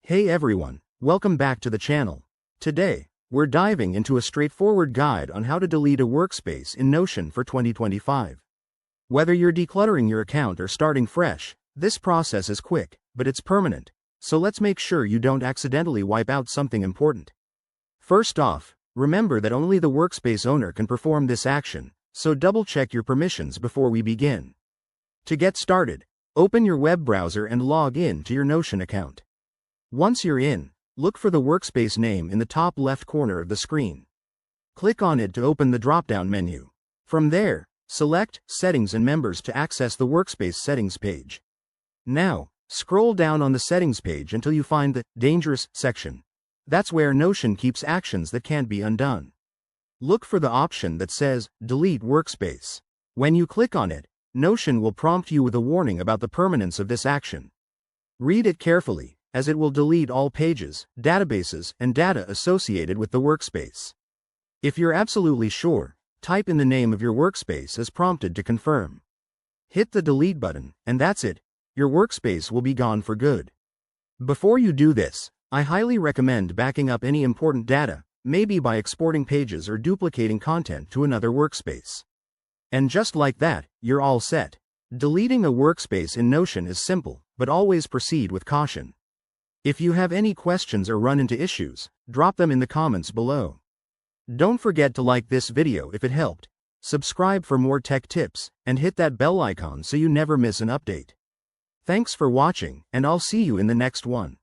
Hey everyone, welcome back to the channel. Today, we're diving into a straightforward guide on how to delete a workspace in Notion for 2025. Whether you're decluttering your account or starting fresh, this process is quick, but it's permanent, so let's make sure you don't accidentally wipe out something important. First off, remember that only the workspace owner can perform this action, so double-check your permissions before we begin. To get started, open your web browser and log in to your Notion account. Once you're in, look for the workspace name in the top left corner of the screen. Click on it to open the drop-down menu. From there, select Settings and Members to access the Workspace Settings page. Now, scroll down on the Settings page until you find the Dangerous section. That's where Notion keeps actions that can't be undone. Look for the option that says Delete Workspace. When you click on it, Notion will prompt you with a warning about the permanence of this action. Read it carefully, as it will delete all pages, databases, and data associated with the workspace. If you're absolutely sure, type in the name of your workspace as prompted to confirm. Hit the delete button, and that's it. Your workspace will be gone for good. Before you do this, I highly recommend backing up any important data, maybe by exporting pages or duplicating content to another workspace. And just like that, you're all set. Deleting a workspace in Notion is simple, but always proceed with caution. If you have any questions or run into issues, drop them in the comments below. Don't forget to like this video if it helped, subscribe for more tech tips, and hit that bell icon so you never miss an update. Thanks for watching, and I'll see you in the next one.